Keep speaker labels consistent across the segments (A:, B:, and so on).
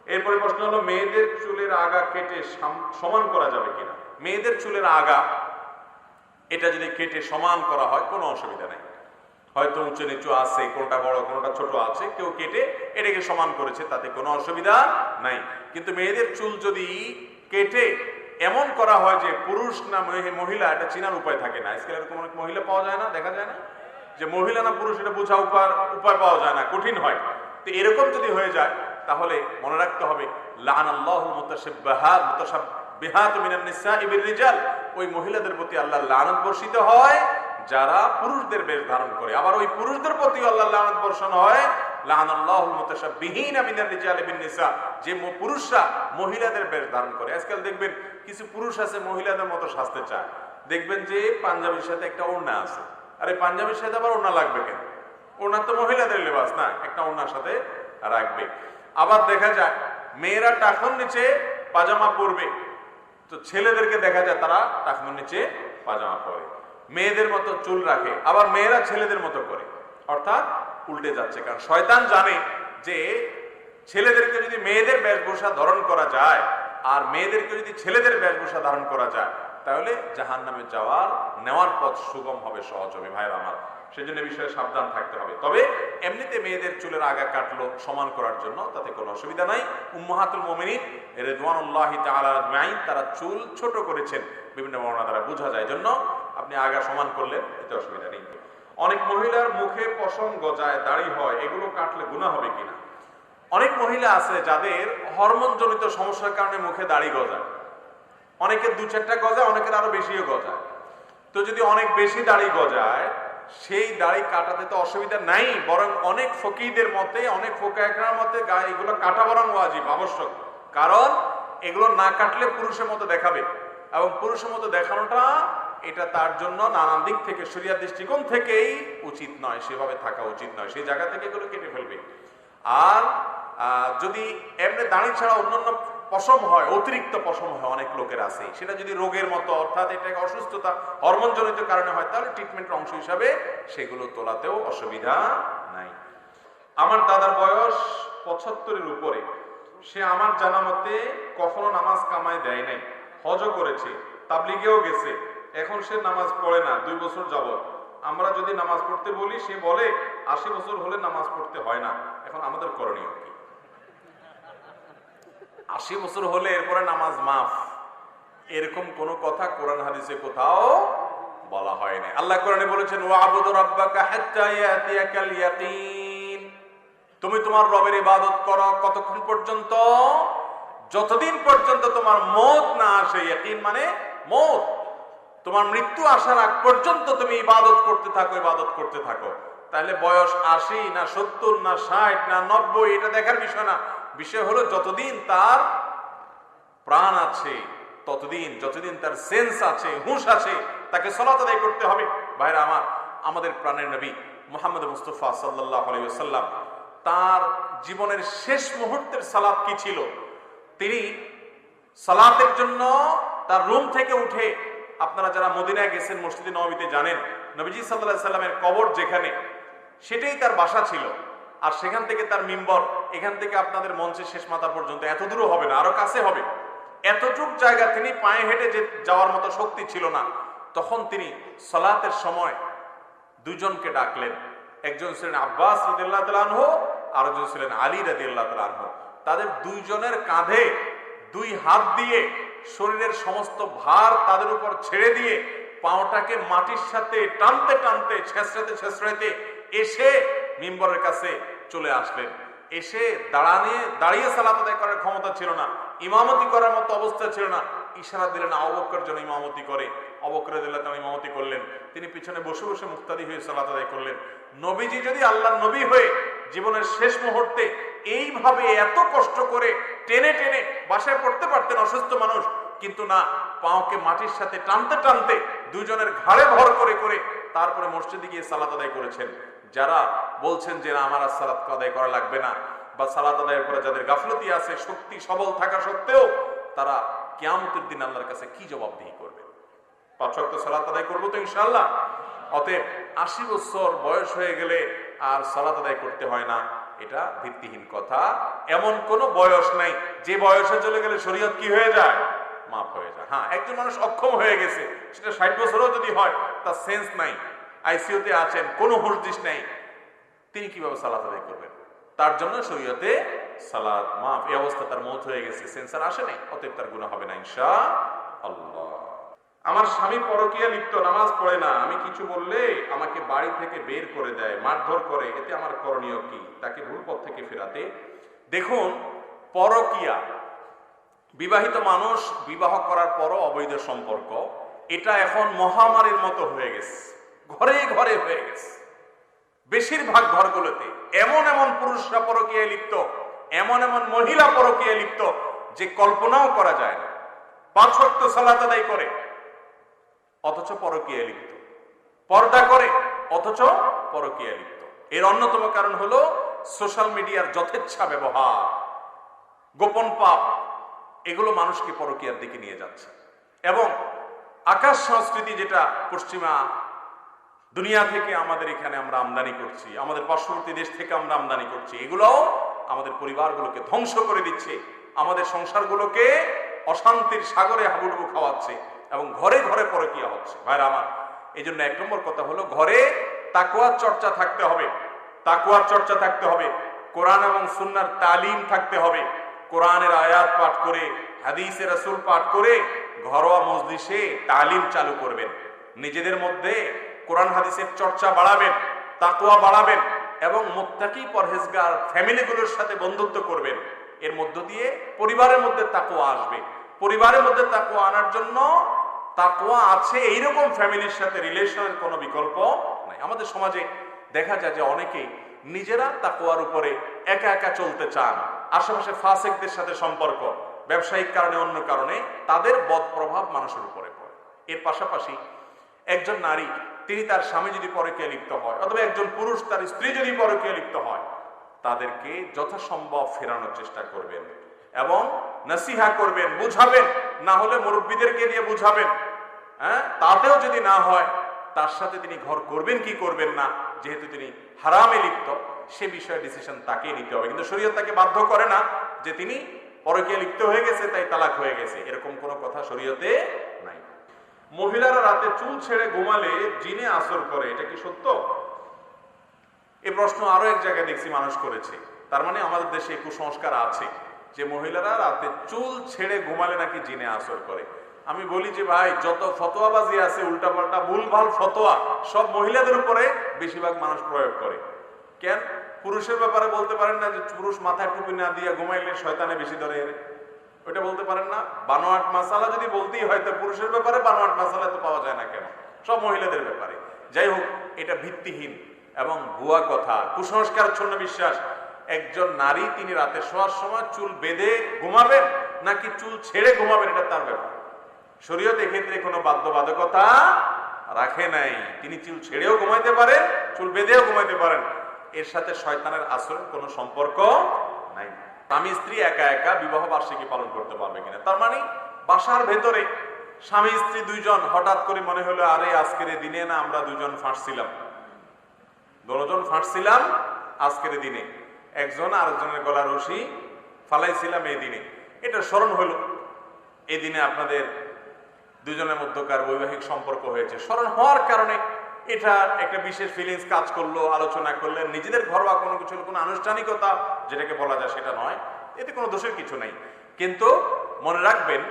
A: এরপরে প্রশ্ন হলো মেয়েদের চুলের আগা কেটে সমান করা যাবে কিনা। মেয়েদের চুলের আগা এটা যদি কেটে সমান করা হয় কোনো অসুবিধা নেই। হয়তো উঁচু নিচু আছে, কোনটা বড় কোনটা ছোট আছে, কেউ কেটে এটাকে সমান করেছে, তাতে কোনো অসুবিধা নাই। কিন্তু মেয়েদের চুল যদি কেটে এমন করা হয় যে পুরুষ না মহিলা এটা চেনার উপায় থাকে না, আজকাল এরকম অনেক মহিলা পাওয়া যায় না, দেখা যায় না যে মহিলা না পুরুষ এটা বোঝা উপায় পাওয়া যায় না, কঠিন হয়। তো এরকম যদি হয়ে যায় তাহলে মনে রাখতে হবে লাআনাল্লাহুল মুতাশাব্বিহাত মিনান নিসাই বির-রিজাল, ওই মহিলাদের প্রতি আল্লাহর লানত বর্ষিত হয় যারা পুরুষদের বেশ ধারণ করে। আবার ওই পুরুষদের প্রতি আল্লাহর লানত বর্ষণ হয় লাআনাল্লাহুল মুতাশাব্বিহিনা মিনার-রিজালি বিন-নিসা, যে পুরুষরা মহিলাদের বেশ ধারণ করে। আজকাল দেখবেন কিছু পুরুষ আছে মহিলাদের মতো সাজতে চায়, দেখবেন যে পাঞ্জাবির সাথে একটা ওড়না আছে, আরে পাঞ্জাবির সাথে আবার ওড়না লাগবে কেন? ওড়না তো মহিলাদের লেবাস না, একটা ওড়নার সাথে রাখবে। আবার দেখা যায় মেয়েরা টাকনুর নিচে পাজামা পরবে, তো ছেলেদেরকে দেখা যায় তারা টাকনুর নিচে পাজামা পরে, মেয়েদের মতো চুল রাখে, আবার মেয়েরা ছেলেদের মতো করে, অর্থাৎ উল্টে যাচ্ছে। কারণ শয়তান জানে যে ছেলেদেরকে যদি মেয়েদের বেশভূষা ধারণ করা যায় আর মেয়েদেরকে যদি ছেলেদের বেশভূষা ধারণ করা যায় তাহলে জাহান্নামে নেওয়ার পথ সুগম হবে, সহজ হবে। ভাইরা আমার, সেই জন্য বিষয়ে সাবধান থাকতে হবে। তবে এমনিতে মেয়েদের চুলের আগা কাটলো সমান করার জন্য, তাতে কোনো অসুবিধা নাই। উম্মাহাতুল মুমিনিন রিদওয়ানুল্লাহি তাআলা আজমাইন তারা চুল ছোট করেছেন, বিভিন্ন বর্ণনা দ্বারা বোঝা যায়, জন্য আপনি আগা সমান করলেন, এতে অসুবিধা নেই। অনেক মহিলার মুখে পশম গজায়, দাড়ি হয়, এগুলো কাটলে গুনাহ হবে কিনা। অনেক মহিলা আছে যাদের হরমোন জনিত সমস্যার কারণে মুখে দাড়ি গজায়, অনেকের 2-4টা গজায়, অনেকের আরো বেশিও গজায়। তো যদি অনেক বেশি দাড়ি গজায় সেই দাড়ি কাটাতে তো অসুবিধা নাই, বরং অনেক ফকিহদের মতে, অনেক ফোকাহদের মতে এগুলো কাটা বরং ওয়াজিব, আবশ্যক। কারণ এগুলো না কাটলে পুরুষের মতো দেখাবে, এবং পুরুষের মতো দেখানোটা এটা তার জন্য নানান দিক থেকে শরীয়ত দৃষ্টিকোণ থেকেই উচিত নয়, সেভাবে থাকা উচিত নয়, সেই জায়গা থেকে এগুলো কেটে ফেলবে। আর যদি এমনি দাড়ি ছাড়া অন্যান্য পশম হয়, অতিরিক্ত পশম হয়, অনেক লোকের আছে, সেটা যদি রোগের মতো অর্থাৎ এটা অসুস্থতা হরমোনজনিত কারণে হয় তাহলে ট্রিটমেন্টের অংশ হিসাবে সেগুলো তোলাতেও অসুবিধা নাই। আমার দাদার বয়স 75-এর উপরে, সে আমার জানা মতে কখনো নামাজ কামায় দেয় নাই, হজও করেছে, তাবলিগেও গেছে, এখন সে নামাজ পড়ে না 2 বছর যাবত। আমরা যদি নামাজ পড়তে বলি সে বলে 80 বছর হলে নামাজ পড়তে হয় না। এখন আমাদের করণীয় কি? 80 বছর হলে এরপরে নামাজ মাফ, এরকম কোন কথা কোরআন হাদিসে কোথাও বলা হয় না। আল্লাহ কোরআনে বলেছেন ওয়াবুদু রাব্বাকা হাত্তা ইয়াতিয়াকাল ইয়াকিন, তুমি তোমার রবের ইবাদত করো কতক্ষণ পর্যন্ত? যতদিন পর্যন্ত তোমার মওত না আসে। ইয়াকিন মানে মওত, তোমার মৃত্যু আসার আগ পর্যন্ত তুমি ইবাদত করতে থাকো, ইবাদত করতে থাকো। তাহলে বয়স 80 না 70 না 60 না 90 এটা দেখার বিষয় না, বিষয় হলো যতদিন তার প্রাণ আছে ততদিন, যতদিন তার সেন্স আছে, হুঁশ আছে, তাকে সালাত আদায় করতে হবে। ভাইরা আমার, আমাদের প্রাণের নবী মুহাম্মদ মুস্তাফা সাল্লাল্লাহু আলাইহি ওয়াসাল্লাম তার জীবনের শেষ মুহূর্তের সালাত কি ছিল? তিনি সালাতের জন্য তার রুম থেকে উঠে, আপনারা যারা মদিনায় গেছেন মসজিদে নববীতে জানেন নবীজি সাল্লাল্লাহু আলাইহি সাল্লামের কবর যেখানে, সেটাই তার বাসা ছিল। আর সেখান থেকে তার মিম্বর, এখান থেকে আপনাদের মঞ্চের শেষ মাথা পর্যন্ত, এত দূরও হবে না, আরো কাছে হবে, এতটুক জায়গা তিনি পায়ে হেঁটে যাওয়ার মতো শক্তি ছিল না। তখন তিনি সালাতের সময় দুজনকে ডাকলেন, একজন ছিলেন আব্বাস রাদিয়াল্লাহু তাআলা আনহু, আর একজন ছিলেন আলী রাদিয়াল্লাহু তাআলা আনহু। তাদের দুইজনের কাঁধে 2 হাত দিয়ে শরীরের সমস্ত ভার তাদের উপর ছেড়ে দিয়ে পাওটাকে মাটির সাথে টানতে টানতে ছেঁচড়াইতে এসে মিম্বরের কাছে চলে আসলেন। এসে দাঁড়িয়ে সালাত আদায় করার ক্ষমতা ছিল না, ইমামতি করার মতো অবস্থা ছিল না, ইশারা দিলেন আবু বকর যেন ইমামতি করে। আবু বকর রাদিয়াল্লাহু তাআলা ইমামতি করলেন, তিনি পিছনে বসে বসে মুক্তাদি হয়ে সালাত আদায় করলেন। নবীজি যদি আল্লাহর নবী হয়ে জীবনের শেষ মুহূর্তে এইভাবে এত কষ্ট করে টেনে টেনে বাসায় পড়তে পারতেন, অসুস্থ মানুষ, কিন্তু না, পাওকে মাটির সাথে টানতে টানতে দুজনের ঘাড়ে ভর করে করে তারপরে মসজিদে গিয়ে সালাত আদায় করেছেন। যারা বলছেন যে না আমার আর সালাত আদায় করা লাগবে না, বা সালাত আদায়ের পরে যাদের গাফলতি আছে, শক্তি সবল থাকা সত্ত্বেও তারা কিয়ামতের দিন আল্লাহর কাছে কি জবাবদিহি করবে? 5 ওয়াক্ত সালাত আদায় করবো তো ইনশাআল্লাহ। অতএব 80 বছর বয়স হয়ে গেলে আর সালাত আদায় করতে হয় না, এটা ভিত্তিহীন কথা। এমন কোনো বয়স নাই যে বয়সে চলে গেলে শরীয়ত কি হয়ে যায়, মাফ হয়ে যায়। হ্যাঁ, একজন মানুষ অক্ষম হয়ে গেছে, সেটা 60 বছরও যদি হয়, তার সেন্স নাই, আইসিইউতে আছেন, কোনো হুঁশ নেই, তিনি কিভাবে সালাত আদায় করবেন? তার জন্য শরীয়তে সালাত মাফ। এই অবস্থা তার মওত হয়ে গেছে, সেন্সার আসে নাই, অতএব তার গুনাহ হবে না ইনশাআল্লাহ। আমার স্বামী পরকীয়া লিপ্ত, নামাজ পড়ে না, আমি কিছু বললে আমাকে বাড়ি থেকে বের করে দেয়, মারধর করে, এতে আমার করণীয় কি? তাকে ভুল পথ থেকে ফেরাতে। দেখুন, পরকীয়া, বিবাহিত মানুষ বিবাহ করার পরও অবৈধ সম্পর্ক, এটা এখন মহামারীর মতো হয়ে গেছে, ঘরে ঘরে হয়ে গেছে। বেশিরভাগ ঘরগুলোতে এমন এমন পুরুষরা পরকীয়ায় লিপ্ত, এমন এমন মহিলা পরকীয়ায় লিপ্ত যে কল্পনাও করা যায় না। 5 ওয়াক্ত সালাত আদায় করে অথচ পরকীয়ায় লিপ্ত, পর্দা করে অথচ পরকীয়ায় লিপ্ত। এর অন্যতম কারণ হলো সোশ্যাল মিডিয়ার যথেচ্ছা ব্যবহার, গোপন পাপ, এগুলো মানুষকে পরকীয়ার দিকে নিয়ে যাচ্ছে। এবং আকাশ সংস্কৃতি, যেটা পশ্চিমা দুনিয়া থেকে আমাদের এখানে আমরা আমদানি করছি, আমাদের পার্শ্ববর্তী দেশ থেকে আমরা আমদানি করছি, এগুলোও আমাদের পরিবারগুলোকে ধ্বংস করে দিচ্ছে, আমাদের সংসারগুলোকে অশান্তির সাগরে হাবুডুবু খাওয়াচ্ছে এবং ঘরে ঘরে পরকীয়া হচ্ছে। ভাইরা আমার, এই জন্য 1 নম্বর কথা হলো ঘরে তাকওয়ার চর্চা থাকতে হবে, তাকওয়ার চর্চা থাকতে হবে, কোরআন এবং সুন্নাহর তালিম থাকতে হবে। কোরআনের আয়াত পাঠ করে, হাদিসের রাসূল পাঠ করে ঘরোয়া মজলিসে তালিম চালু করবেন, নিজেদের মধ্যে কোরআন হাদিসের চর্চা বাড়াবেন, তাকওয়া বাড়াবেন এবং মুত্তাকি পরহেজগার ফ্যামিলিগুলোর সাথে বন্ধুত্ব করবেন। এর মধ্য দিয়ে পরিবারের মধ্যে তাকওয়া আসবে। পরিবারের মধ্যে তাকওয়া আনার জন্য তাকওয়া আছে এইরকম ফ্যামিলির সাথে রিলেশনের কোনো বিকল্প নাই। আমাদের সমাজে দেখা যায় যে অনেকেই নিজেরা তাকওয়ার উপরে একা একা চলতে চান, আশেপাশে ফাসিকদের সাথে সম্পর্ক, ব্যবসায়িক কারণে অন্য কারণে তাদের বদ প্রভাব মানুষের উপরে পড়ে। এর পাশাপাশি একজন নারী, তিনি তার স্বামী যদি পরকীয়ায় লিপ্ত হয়, অথবা একজন পুরুষ তার স্ত্রী যদি পরকীয়ায় লিপ্ত হয়, তাদেরকে যথাসম্ভব ফেরানোর চেষ্টা করবেন এবং নসিহা করবেন, বুঝাবেন, না হলে মুরব্বীদেরকে দিয়ে বুঝাবেন। হ্যাঁ, তাতেও যদি না হয়, তার সাথে তিনি ঘর করবেন কি করবেন না, যেহেতু তিনি হারামে লিপ্ত, সে বিষয়ে ডিসিশন তাকেই নিতে হবে। কিন্তু শরীয়ত তাকে বাধ্য করে না যে তিনি পরকীয়ায় লিপ্ত হয়ে গেছে তাই তালাক হয়ে গেছে, এরকম কোনো কথা শরীয়তে নাই। মহিলারা রাতে চুল ছেড়ে ঘুমালে জিনে আসর করে, এটা কি সত্য? এই প্রশ্ন আরো এক জায়গায় দেখছি মানুষ করেছে। তার মানে আমাদের দেশে কুসংস্কার আছে যে মহিলারা রাতে চুল ছেড়ে ঘুমালে নাকি জিনে আসর করে। আমি বলি যে ভাই, যত ফতোয়াবাজি আছে, উল্টাপাল্টা ভুলভাল ফতোয়া, সব মহিলাদের উপরে বেশিরভাগ মানুষ প্রয়োগ করে। কেন? পুরুষের ব্যাপারে বলতে পারেন না যে পুরুষ মাথায় টুপি না দিয়ে ঘুমাইলে শয়তানে বেশি ধরে, ওইটা বলতে পারেন না? বানোয়াট মাসালা যদি বলতেই হয়, তো পুরুষের ব্যাপারে বানোয়াট মাসালা তো পাওয়া যায় না কেন? সব মহিলাদের ব্যাপারে। যাই হোক, এটা ভিত্তিহীন এবং ভুয়া কথা, কুসংস্কারচ্ছন্ন বিশ্বাস। একজন নারী তিনি রাতে শোয়ার সময় চুল বেঁধে ঘুমাবেন নাকি চুল ছেড়ে ঘুমাবেন, এটা তার ব্যাপার। শরীয়ত এক্ষেত্রে কোনো বাধ্যবাধকতা রাখে নাই। তিনি চুল ছেড়েও ঘুমাইতে পারেন, চুল বেঁধেও ঘুমাইতে পারেন, এর সাথে শয়তানের আসরের কোনো সম্পর্ক নাই। স্বামী স্ত্রী একা একা বিবাহ বার্ষিকী পালন করতে পারবে কিনা, তার মানে বাসার ভেতরে স্বামী স্ত্রী দুইজন হঠাৎ করে মনে হলো, আরে আজকের দিনে না আমরা দুজন ফাঁসছিলাম, দুজন ফাঁসছিলাম আজকের দিনে, একজন আরেকজনের গলা রশি ফালাইছিলাম এই দিনে, এটা স্মরণ হলো, এই দিনে আপনাদের দুজনের মধ্যকার বৈবাহিক সম্পর্ক হয়েছে। স্মরণ হওয়ার কারণে এটা একটা বিশেষ ফিলিংস কাজ করলো, আলোচনা করলেন, নিজেদের ঘরোয়া কোনো কিছু, কোনো আনুষ্ঠানিকতা যেটাকে বলা যায় সেটা নয়, এতে কোনো দোষের কিছু নেই। কিন্তু মনে রাখবেন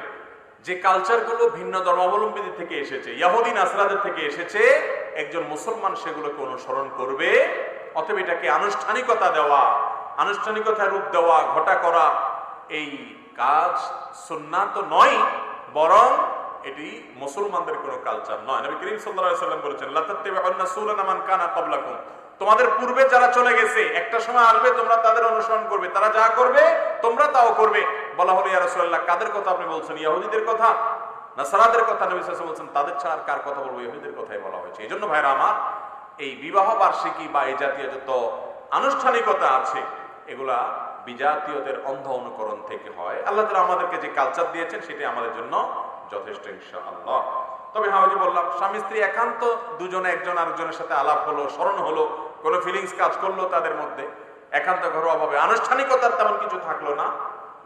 A: যে কালচারগুলো ভিন্ন ধর্মাবলম্বীদের থেকে এসেছে, ইহুদি নাসরাদের থেকে এসেছে, একজন মুসলমান সেগুলোকে অনুসরণ করবে। অতএব এটাকে আনুষ্ঠানিকতা দেওয়া, আনুষ্ঠানিকতার রূপ দেওয়া, ঘটা করা, এই কাজ সুন্নাহ তো নয়, বরং এটি মুসলমানদের কোনো কালচার নয়। নবী করিম সাল্লাল্লাহু আলাইহি ওয়াসাল্লাম বলেছেন, লা তাত্তাবিউন্না সুনানা মান কানা ক্বাবলাকুম, তোমাদের পূর্বে যারা চলে গেছে একটা সময় আসবে তোমরা তাদের অনুসরণ করবে, তারা যা করবে তোমরা তাও করবে। বলা হলো, ইয়া রাসূলুল্লাহ, কাদের কথা আপনি বলছেন? ইহুদিদের কথা, নাসারাদের কথা? নবী সাল্লাল্লাহু আলাইহি ওয়াসাল্লাম বলছেন, তাদের ছাড়া কার কথা বলবো? ইহুদিদের কথাই বলা হয়েছে। এই জন্য ভাইরা আমার, এই বিবাহ বার্ষিকী বা এই জাতীয় যত আনুষ্ঠানিকতা আছে, এগুলা বিজাতীয়দের অন্ধ অনুকরণ থেকে হয়। আল্লাহ তাআলা আমাদেরকে যে কালচার দিয়েছেন সেটা আমাদের জন্য যথেষ্ট ইনশাআল্লাহ। তবে হ্যাঁ, ওই যে বললাম, স্বামী স্ত্রী একান্ত দুজনে একজন আরেকজনের সাথে আলাপ হলো, স্মরণ হলো, কোনো ফিলিংস কাজ করলো তাদের মধ্যে, একান্ত ঘরোয়া ভাবে, আনুষ্ঠানিকতার তেমন কিছু থাকলো না,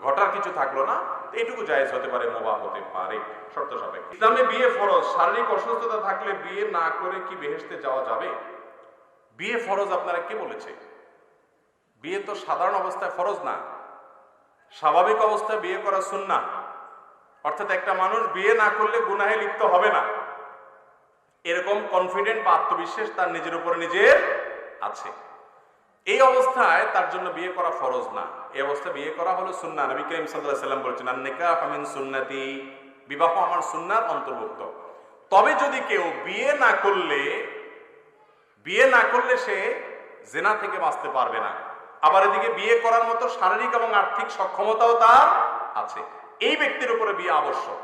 A: ঘটার কিছু থাকলো না, এইটুকু জায়েজ হতে পারে, মুবাহ হতে পারে শর্ত সাপেক্ষে। ইসলামে বিয়ে ফরজ, শারীরিক অসুস্থতা থাকলে বিয়ে না করে কি বেহেশতে যাওয়া যাবে? বিয়ে ফরজ আপনারা কে বলেছে? বিয়ে তো সাধারণ অবস্থায় ফরজ না, স্বাভাবিক অবস্থায় বিয়ে করা সুন্নাহ। অর্থাৎ একটা মানুষ বিয়ে না করলে গুনাহে লিপ্ত হবে না, এরকম কনফিডেন্ট বা আত্মবিশ্বাস তার নিজের উপরে নিজের আছে। এই অবস্থায় তার জন্য বিয়ে করা ফরজ না, এই অবস্থায় বিয়ে করা হলো সুন্নাহ। নবী করিম সাল্লাল্লাহু আলাইহি ওয়াসাল্লাম বলেছেন, আন-নিকাহু মিন সুন্নতি, বিবাহ আমার সুন্নাহর অন্তর্ভুক্ত। তবে যদি কেউ বিয়ে না করলে সে জিনা থেকে বাঁচতে পারবে না, আবার এদিকে বিয়ে করার মতো শারীরিক এবং আর্থিক সক্ষমতাও তার আছে, এই ব্যক্তির উপরে বিয়ে আবশ্যক,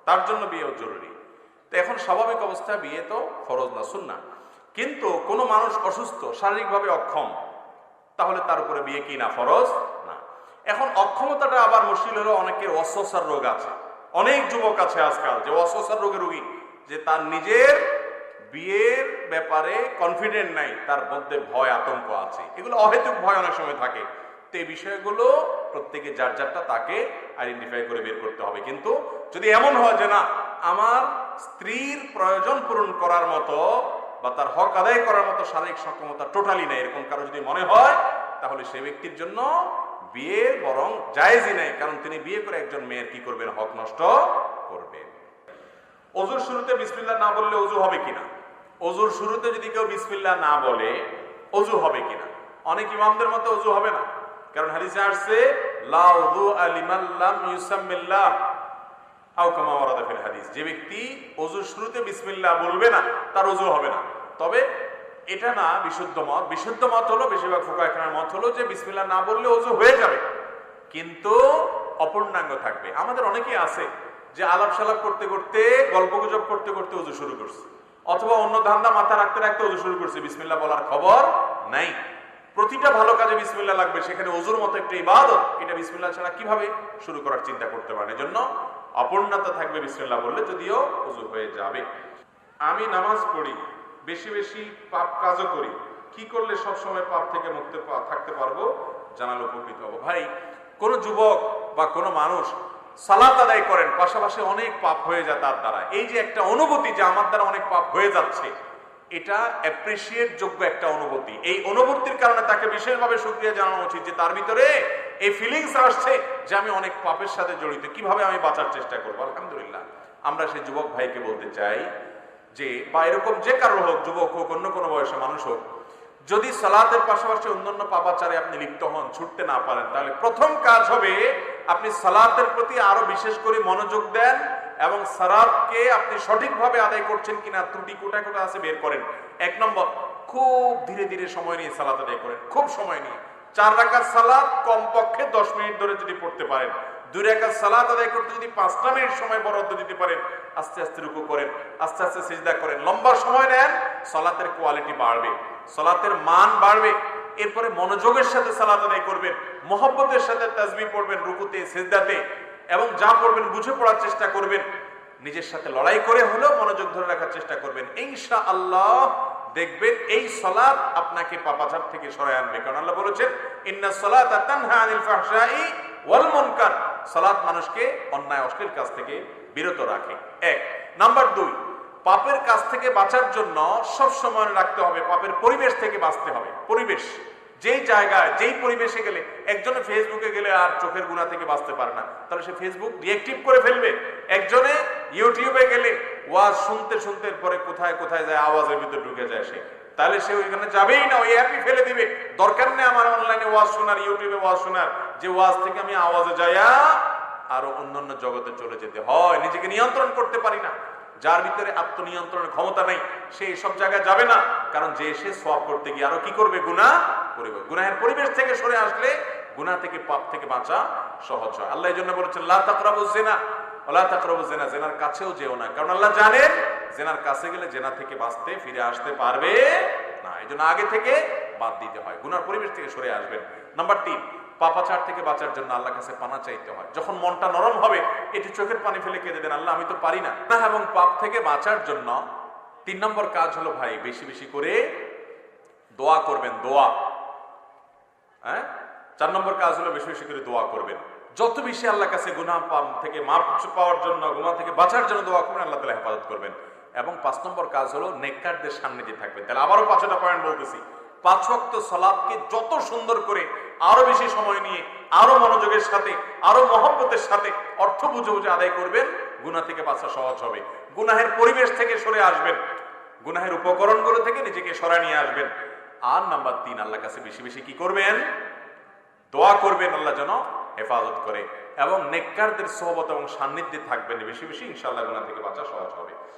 A: তার জন্য বিয়েও জরুরি। তো এখন স্বাভাবিক অবস্থায় বিয়ে তো ফরজ না, সুন্নাহ। কিন্তু কোনো মানুষ অসুস্থ, শারীরিকভাবে অক্ষম, তাহলে তার উপরে বিয়ে কি না, ফরজ না। এখন অক্ষমতাটা আবার মুশকিল হলো, অনেকের ওয়াসওয়াসার রোগ আছে, অনেক যুবক আছে আজকাল যে ওয়াসওয়াসার রোগের রোগী, যে তার নিজের বিয়ের ব্যাপারে কনফিডেন্ট নাই, তার মধ্যে ভয় আতঙ্ক আছে, এগুলো অহেতুক ভয় অনেক সময় থাকে। তো এই বিষয়গুলো প্রত্যেকে যার যারটা তাকে আইডেন্টিফাই করে বের করতে হবে। কিন্তু যদি এমন হয় যে না, আমার স্ত্রীর প্রয়োজন পূরণ করার মতো বা তার হক আদায় করার মতো শারীরিক সক্ষমতা টোটালি নেই, এরকম কারো যদি মনে হয়, তাহলে সে ব্যক্তির জন্য বিয়ে বরং জায়েজই নেই, কারণ তিনি বিয়ে করে একজন মেয়ের কি করবেন, হক নষ্ট করবেন। ওযুর শুরুতে বিসমিল্লাহ না বললে ওযু হবে কিনা? ওযুর শুরুতে যদি কেউ বিসমিল্লাহ না বলে ওযু হবে কিনা? অনেক ইমামদের মতে ওযু হবে না, কারণ হাদিসে আসছে লা উযু লিমান লাম ইউসাম্মিল্লাহ আও কামা ওয়ারাদা ফিল হাদিস, যে ব্যক্তি ওযুর শুরুতে বিসমিল্লাহ বলবে না তার ওযু হবে না। তবে এটা না বিশুদ্ধ মত। বিশুদ্ধ মত হলো, বেশিরভাগ ফুকাহা কেরামের মত হলো যে বিসমিল্লাহ না বললে ওযু হয়ে যাবে, কিন্তু অপূর্ণাঙ্গ থাকবে। আমাদের অনেকেই আছে যে আলাপ সালাপ করতে করতে, গল্পগুজব করতে করতে ওযু শুরু করছে, অথবা অন্য ধান্দা মাথা রাখতে রাখতে ওযু শুরু করছে, বিসমিল্লাহ বলার খবর নাই। প্রতিটা ভালো কাজে বিসমিল্লাহ লাগবে, সেখানে ওযুর মতো একটা ইবাদত, এটা বিসমিল্লাহ ছাড়া কিভাবে শুরু করার চিন্তা করতে পারেন। এজন্য অপূর্ণতা থাকবে বিসমিল্লাহ বললে, যদিও ওযু হয়ে যাবে। আমি নামাজ পড়ি, বেশি বেশি পাপ কাজও করি, কি করলে সব সময় পাপ থেকে মুক্ত থাকতে পারবো, জানালে উপকৃত হবো। ভাই, কোনো যুবক বা কোনো মানুষ সালাত আদায় করেন, পাশাপাশি অনেক পাপ হয়ে যায় তার দ্বারা, এই যে একটা অনুভূতি যে আমার দ্বারা অনেক পাপ হয়ে যাচ্ছে, এটা অ্যাপ্রিসিয়েট যোগ্য একটা অনুভূতি। এই অনুভূতির কারণে তাকে বিশেষভাবে শুকরিয়া জানানো উচিত যে তার ভিতরে এই ফিলিংস আসছে যে আমি অনেক পাপের সাথে জড়িত, কিভাবে আমি বাঁচার চেষ্টা করবো। আলহামদুলিল্লাহ, আমরা সেই যুবক ভাইকে বলতে চাই যে, বা এরকম যে কারো হোক, যুবক হোক, অন্য কোনো বয়সে মানুষ হোক, যদি সালাতের পাশাপাশি অন্যান্য পাপাচারে আপনি লিপ্ত হন, ছুটতে না পারেন, তাহলে প্রথম কাজ হবে আপনি সালাতের প্রতি আরো বিশেষ করে মনোযোগ দেন এবং সালাতকে আপনি সঠিকভাবে আদায় করছেন কিনা, ত্রুটি কোথায় কোথায় আছে বের করেন। 1 নম্বর, খুব ধীরে ধীরে সময় নিয়ে সালাত আদায় করেন, খুব সময় নিয়ে। 4 রাকাত সালাত কমপক্ষে 10 মিনিট ধরে যদি পড়তে পারেন, 2 রাকাত সালাত আদায় করতে যদি 5টা মিনিট সময় বরাদ্দ দিতে পারেন, আস্তে আস্তে রুকু করেন, আস্তে আস্তে সিজদা করেন, লম্বা সময় নেন, সালাতের কোয়ালিটি বাড়বে, সালাতের মান বাড়বে। এরপরে মনোযোগের সাথে সালাত আদায় করবেন, মহব্বতের সাথে তাসবিহ পড়বেন রুকুতে, সিজদাতে, এবং যা পড়বেন বুঝে পড়ার চেষ্টা করবেন, নিজের সাথে লড়াই করে হলেও মনোযোগ ধরে রাখার চেষ্টা করবেন। ইনশাআল্লাহ দেখবেন এই সালাত আপনাকে পাপাচার থেকে সরায় আনবে, কারণ আল্লাহ বলেছেন ইন্নাস সালাতা তানহা আনিল ফাহশাই ওয়াল মুনকার, সালাত মানুষকে অন্যায় অশ্লীল কাজ থেকে বিরত রাখে। 1 নাম্বার 2, পাপের কাজ থেকে বাঁচার জন্য সব সময় রাখতে হবে পাপের পরিবেশ থেকে বাঁচতে হবে। পরিবেশ, যেই জায়গায় যেই পরিবেশে গেলে, একজনে ফেসবুকে গেলে আর চোখের গুনাহ থেকে বাঁচতে পারে না, তাহলে সে ফেসবুক ডিঅ্যাক্টিভ করে ফেলবে। একজনে ইউটিউবে গেলে ওয়াজ শুনতে শুনতে পরে কোথায় কোথায় যায়, আওয়াজের ভিতরে ঢুকে যায় সে, তাহলে সে ওইখানে যাবেই না, ওই অ্যাপই ফেলে দিবে। দরকার নেই আমার অনলাইনে ওয়াজ শোনার, ইউটিউবে ওয়াজ শোনার, যে ওয়াজ থেকে আমি আওয়াজে যাইয়া আরো অন্যান্য জগতে চলে যেতে হয়। নিজেকে নিয়ন্ত্রণ করতে পারি না, যার ভিতরে আত্মনিয়ন্ত্রণের ক্ষমতা নাই, সে সব জায়গায় যাবে না, কারণ যে সে সওয়াব করতে গিয়ে আরো কি করবে, গুনাহ করবে। গুনাহের পরিবেশ থেকে সরে আসলে গুনাহ থেকে, পাপ থেকে বাঁচা সহজ হয়। আল্লাহ এই জন্য বলেছেন লা তাকরাবুজ জিনা ওয়ালা তাকরাবুজ জিনা, জিনার কাছেও যেও না, কারণ আল্লাহ জানেন জিনার কাছে গেলে জিনা থেকে বাঁচতে ফিরে আসতে পারবে না, এই জন্য আগে থেকে বাদ দিতে হয়, গুনার পরিবেশ থেকে সরে আসবেন। নাম্বার 3, পাপাচার থেকে বাঁচার জন্য আল্লাহর কাছে পানা চাইতে হয়। যখন মনটা নরম হবে, একটু চোখের পানি ফেলে কেঁদে দেন, আল্লাহ আমি তো পারি না। এবং পাপ থেকে বাঁচার জন্য 3 নম্বর কাজ হলো ভাই, বেশি বেশি করে দোয়া করবেন। দোয়া, হ্যাঁ, 4 নম্বর কাজ হলো বেশি বেশি করে দোয়া করবেন। যত বেশি আল্লাহর কাছে গুনাহ থেকে মাফ পাওয়ার জন্য, গুনাহ থেকে বাঁচার জন্য দোয়া করবেন, আল্লাহ তাআলা হেফাজত করবেন। এবং 5 নম্বর কাজ হলো নেককারদের সান্নিধ্যে থাকবেন। তাহলে আবারও 5টা পয়েন্ট বলতেছি। 5 ওয়াক্ত সালাতকে যত সুন্দর করে, আরো বেশি সময় নিয়ে, আরো মনোযোগের সাথে, আরো মহব্বতের সাথে অর্থ বুঝে বুঝে আদায় করবেন, গুনাহ থেকে বাঁচা সহজ হবে। গুনাহের পরিবেশ থেকে সরে আসবেন, গুনাহের উপকরণগুলো থেকে নিজেকে সরায় নিয়ে আসবেন। আর নাম্বার 3, আল্লাহর কাছে বেশি বেশি কি করবেন? দোয়া করবেন, আল্লাহ যেন হেফাজত করে। এবং নেককারদের সোহবত এবং সান্নিধ্যে থাকবেন বেশি বেশি, ইনশাআল্লাহ গুনাহ থেকে বাঁচা সহজ হবে।